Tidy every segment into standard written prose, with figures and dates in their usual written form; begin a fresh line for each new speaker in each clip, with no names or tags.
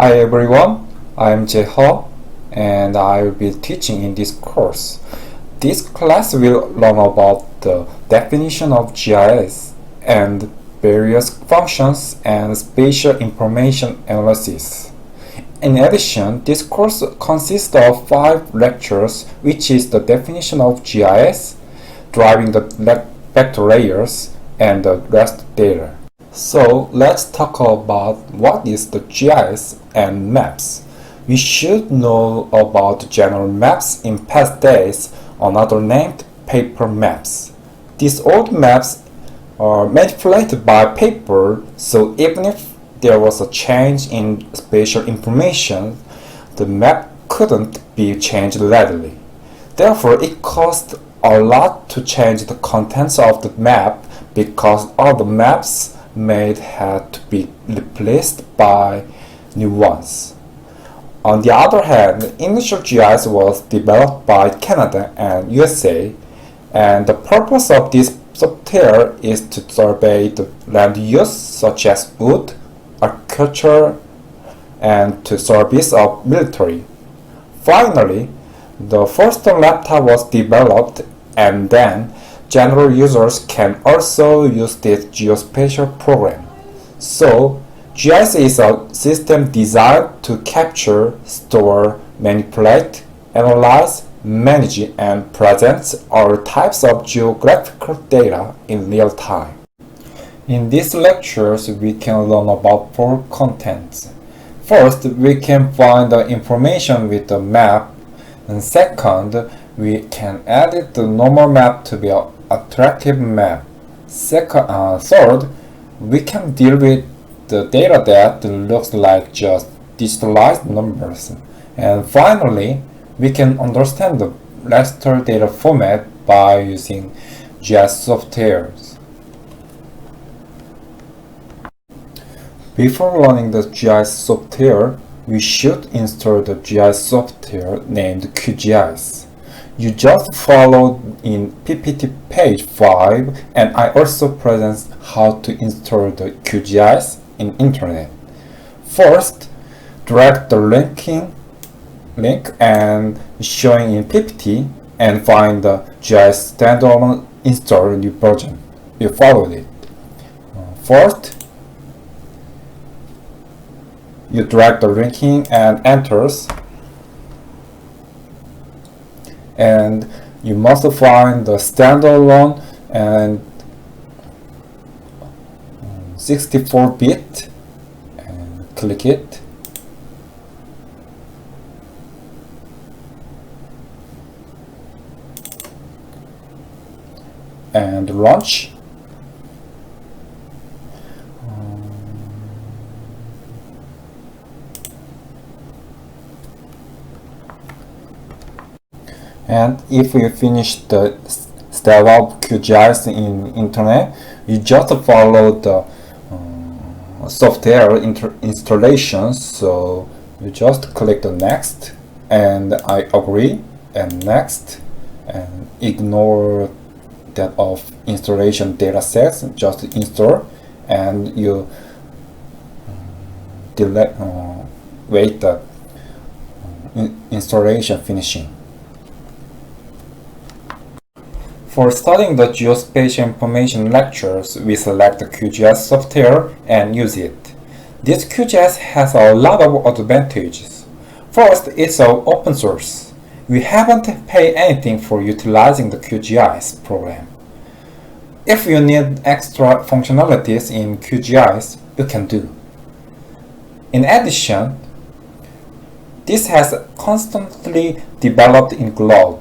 Hi everyone, I'm Jae-ho and I will be teaching in this course. This class will learn about the definition of GIS and various functions and spatial information analysis. In addition, this course consists of 5 lectures, which is the definition of GIS, driving the vector layers, and the REST data. So let's talk about what is the GIS and maps. We should know about general maps in past days, another named paper maps. These old maps are manipulated by paper, so even if there was a change in spatial information, the map couldn't be changed readily. Therefore, it cost a lot to change the contents of the map because all the maps made had to be replaced by new ones. On the other hand, initial GIS was developed by Canada and USA, and the purpose of this software is to survey the land use such as wood, agriculture, and to service of military. Finally, the first laptop was developed, and then general users can also use this geospatial program. So, GIS is a system designed to capture, store, manipulate, analyze, manage, and present all types of geographical data in real time. In these lectures, we can learn about 4 contents. First, we can find the information with the map, and second, we can edit the normal map to be an attractive map. Third, we can deal with the data that looks like just digitalized numbers. And finally, we can understand the raster data format by using GIS softwares. Before running the GIS software, we should install the GIS software named QGIS. You just follow in PPT page 5, and I also present how to install the QGIS in internet. First, drag the link and showing in PPT and find the GIS standalone install new version. You followed it. First, you drag the linking and enters, and you must find the standalone and 64-bit and click it. And launch. And if you finish the step of QGIS in internet, you just follow the software installation. So you just click the next, and I agree, and next, and ignore that of installation data sets. Just install, and you wait the installation finishing. For studying the geospatial information lectures, we select the QGIS software and use it. This QGIS has a lot of advantages. First, it's open source. We haven't paid anything for utilizing the QGIS program. If you need extra functionalities in QGIS, you can do. In addition, this has constantly developed in Globe.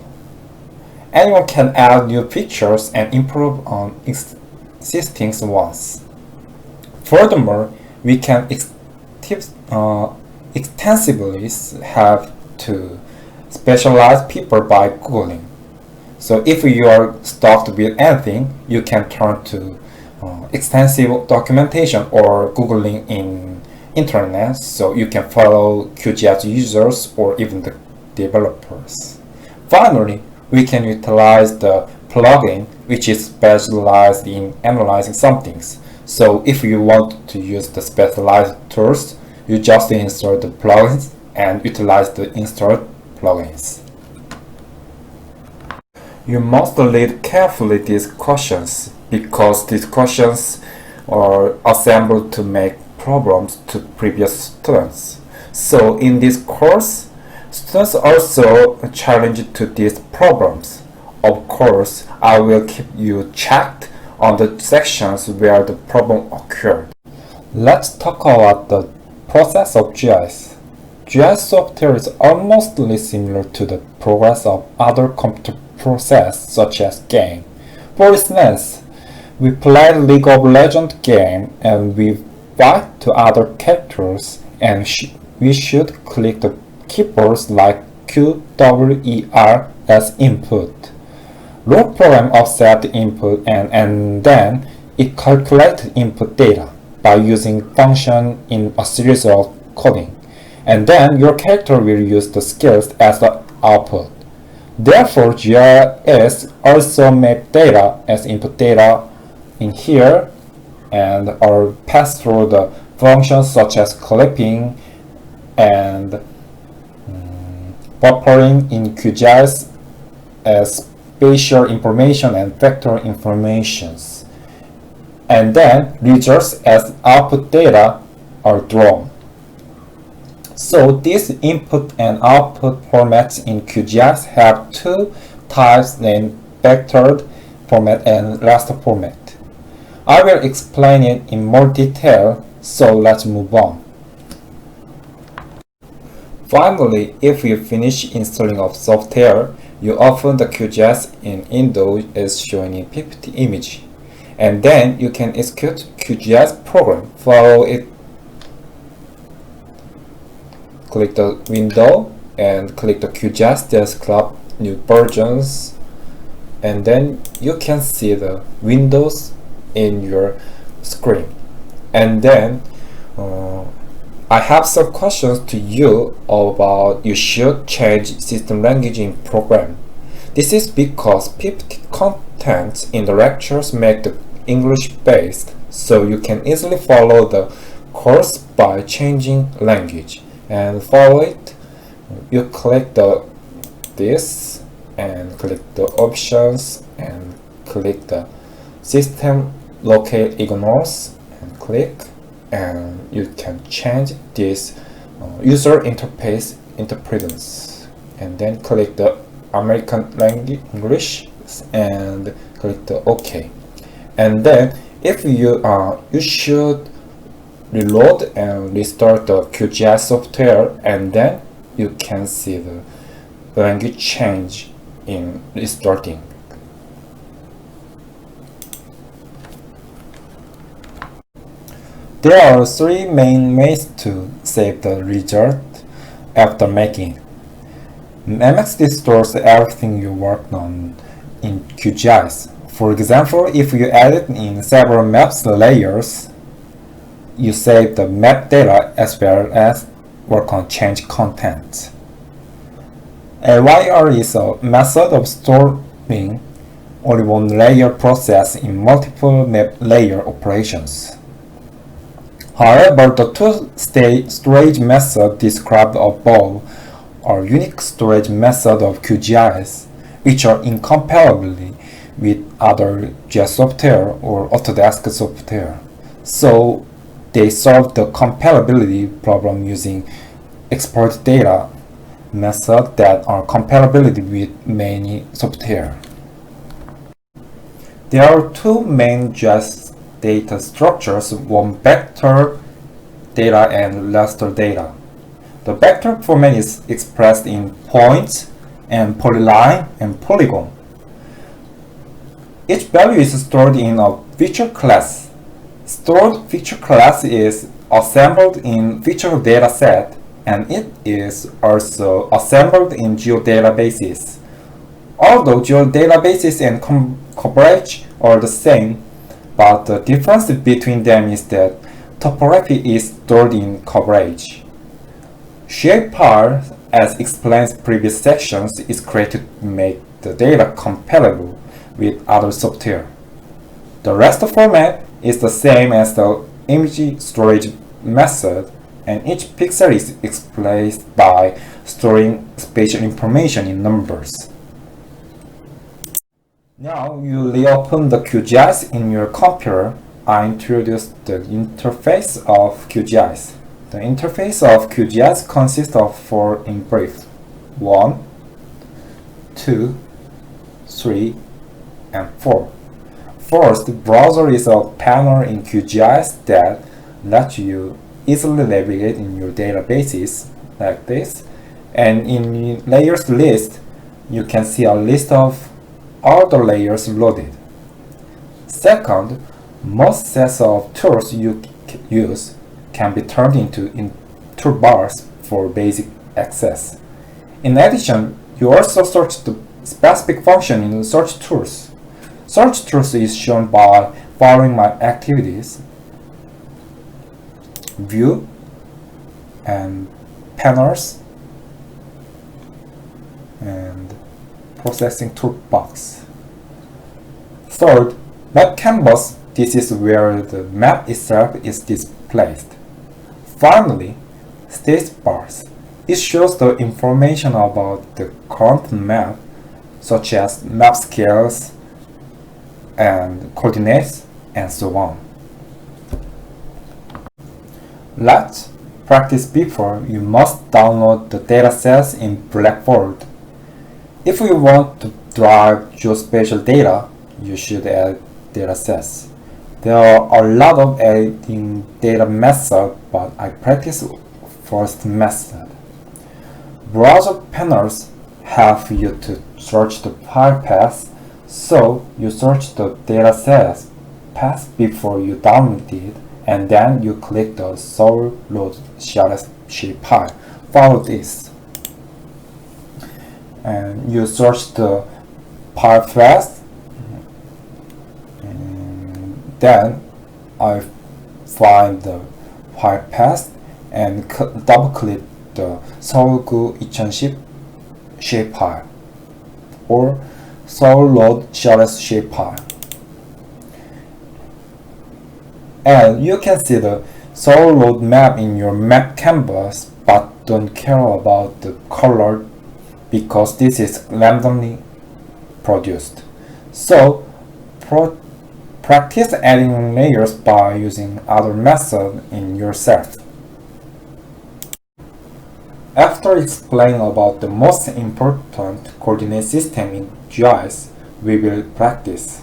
Anyone can add new features and improve on existing ones. Furthermore, we can extensively have to specialize people by Googling. So if you are stuck with anything, you can turn to extensive documentation or Googling in internet, so you can follow QGIS users or even the developers. Finally, we can utilize the plugin, which is specialized in analyzing some things. So if you want to use the specialized tools, You just install the plugins and utilize the installed plugins. You must read carefully these questions because these questions are assembled to make problems to previous students. So in this course, students also challenged to these problems. Of course, I will keep you checked on the sections where the problem occurred. Let's talk about the process of GIS. GIS software is almost similar to the progress of other computer process such as game. For instance, we play League of Legends game and we fight to other characters and we should click the keyboards like Q, W, E, R as input. Root program offset the input and then it calculates input data by using function in a series of coding. And then your character will use the skills as the output. Therefore, GIS also map data as input data in here and are passed through the functions such as clipping and buffering in QGIS as spatial information and vector informations. And then results as output data are drawn. So these input and output formats in QGIS have two types named vectored format and raster format. I will explain it in more detail, so let's move on. Finally, if you finish installing of software, you open the QGIS in Windows as shown in PPT image. And then you can execute QGIS program. Follow it. Click the window and click the QGIS desktop new versions, and then you can see the windows in your screen. And then I have some questions to you about you should change system language in program. This is because PPT content in the lectures make the English based, so you can easily follow the course by changing language. And follow it, you click this and click the options and click the system locate ignores and click, and you can change this user interface interpretance and then click the American language English and click the OK. And then if you should reload and restart the QGIS software, and then you can see the language change in restarting. There are three main ways to save the result after making. MXD stores everything you worked on in QGIS. For example, if you edit in several maps layers, you save the map data as well as work on change content. LYR is a method of storing only one layer process in multiple map layer operations. However, the two-stage storage method described above are unique storage methods of QGIS, which are incompatible with other GIS software or Autodesk software. So they solve the compatibility problem using export data methods that are compatible with many software. There are two main GIS data structures, one vector data and raster data. The vector format is expressed in points and polyline and polygon. Each value is stored in a feature class. Stored feature class is assembled in feature dataset, and it is also assembled in geodatabases. Although geodatabases and coverage are the same, but the difference between them is that topography is stored in coverage. Shapefile, as explained in previous sections, is created to make the data compatible with other software. The raster format is the same as the image storage method, and each pixel is expressed by storing spatial information in numbers. Now you reopen the QGIS in your computer. I introduced the interface of QGIS. The interface of QGIS consists of four in brief: 1, 2, 3, and 4. First, the browser is a panel in QGIS that lets you easily navigate in your databases like this. And in layers list, you can see a list of all the layers loaded. Second, most sets of tools you use can be turned into toolbars for basic access. In addition, you also search the specific function in search tools. Search tools is shown by following my activities, view, and panels, and processing toolbox. Third, map canvas. This is where the map itself is displayed. Finally, status bars. It shows the information about the current map, such as map scales and coordinates, and so on. Let's practice. Before, you must download the datasets in Blackboard. If you want to drive geospatial data, you should add datasets. There are a lot of adding data methods, but I practice first method. Browser panels help you to search the file path, so you search the dataset path before you download it, and then you click the Soul Load shape file. Follow this. And you search the file path, and then I find the file path and double click the 서울구 2010 shapefile or 서울로ad shapefile, and you can see the Soul map in your map canvas, but don't care about the color because this is randomly produced. So practice adding layers by using other methods in yourself. After explaining about the most important coordinate system in GIS, we will practice.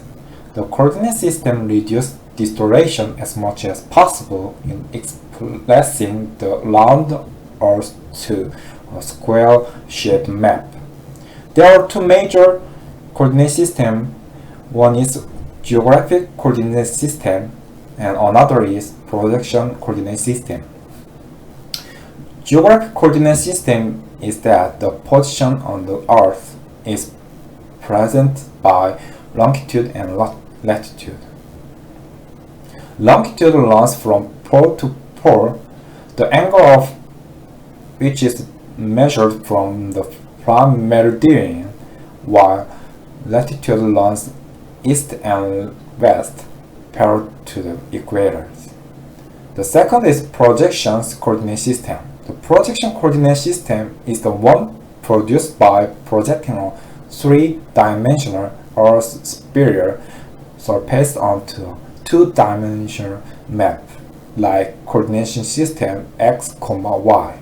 The coordinate system reduces distortion as much as possible in expressing the round Earth to a square-shaped map. There are two major coordinate systems. One is geographic coordinate system and another is projection coordinate system. Geographic coordinate system is that the position on the Earth is present by longitude and latitude. Longitude runs from pole to pole, the angle of which is measured from the prime meridian, while latitude runs east and west parallel to the equator. The second is projection coordinate system. The projection coordinate system is the one produced by projecting a three-dimensional Earth sphere surface onto a two-dimensional map, like coordination system x, y.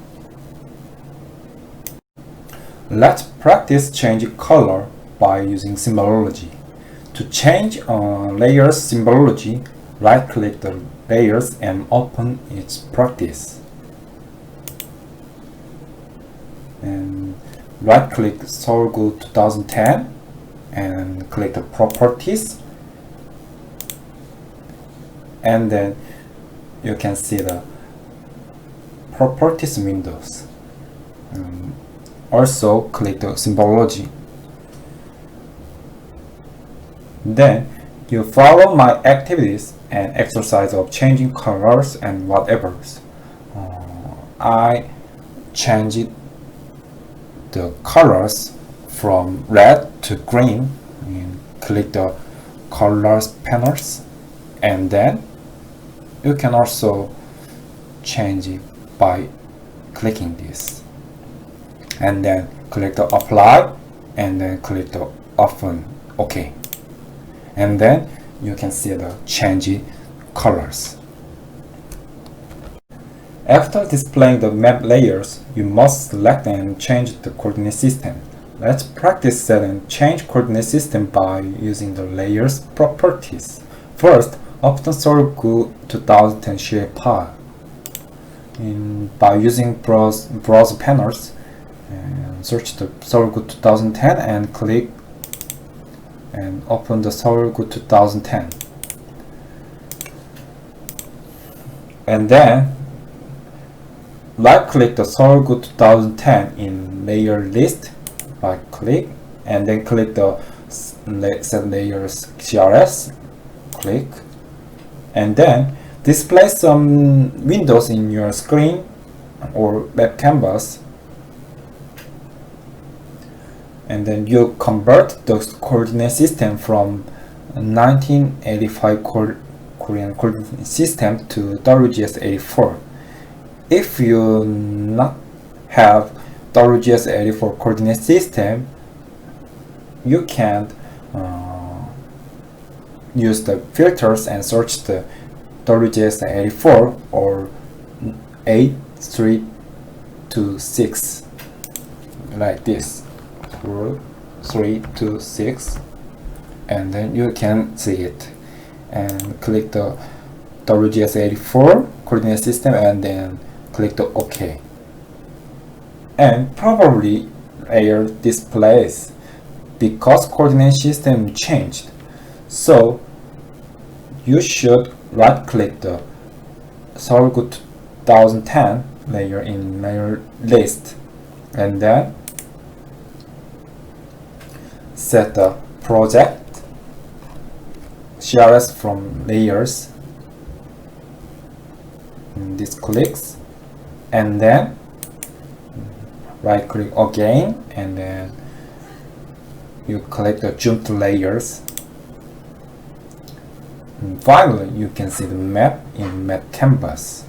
Let's practice changing color by using symbology. To change a layer's symbology, right-click the layers and open its practice. And right-click Sorgo 2010 and click the properties, and then you can see the properties windows. Also click the symbology. Then you follow my activities and exercise of changing colors and whatevers. I changed the colors from red to green and click the colors panels, and then you can also change by clicking this, and then click the apply, and then click the open OK, and then you can see the change colors. After displaying the map layers, you must select and change the coordinate system. Let's practice set and change coordinate system by using the layers properties. First, open Sorgu 2010 shapefile. By using browser panels, and search the Sorgu 2010 and click and open the Sorgu 2010. And then right click the Sorgu 2010 in layer list, right click, and then click the set layers GIS, click, and then display some windows in your screen or web canvas, and then you convert the coordinate system from 1985 Korean coordinate system to WGS 84. If you not have WGS 84 coordinate system, you can use the filters and search the WGS 84 or 8326 like this, 326, and then you can see it, and click the WGS 84 coordinate system and then click the OK, and probably layer displays because coordinate system changed. So you should right click the Sorgu 2010 layer in layer list, and then set the project GIS from layers in this clicks, and then right click again, and then you click the zoom to layers, and finally you can see the map in map canvas.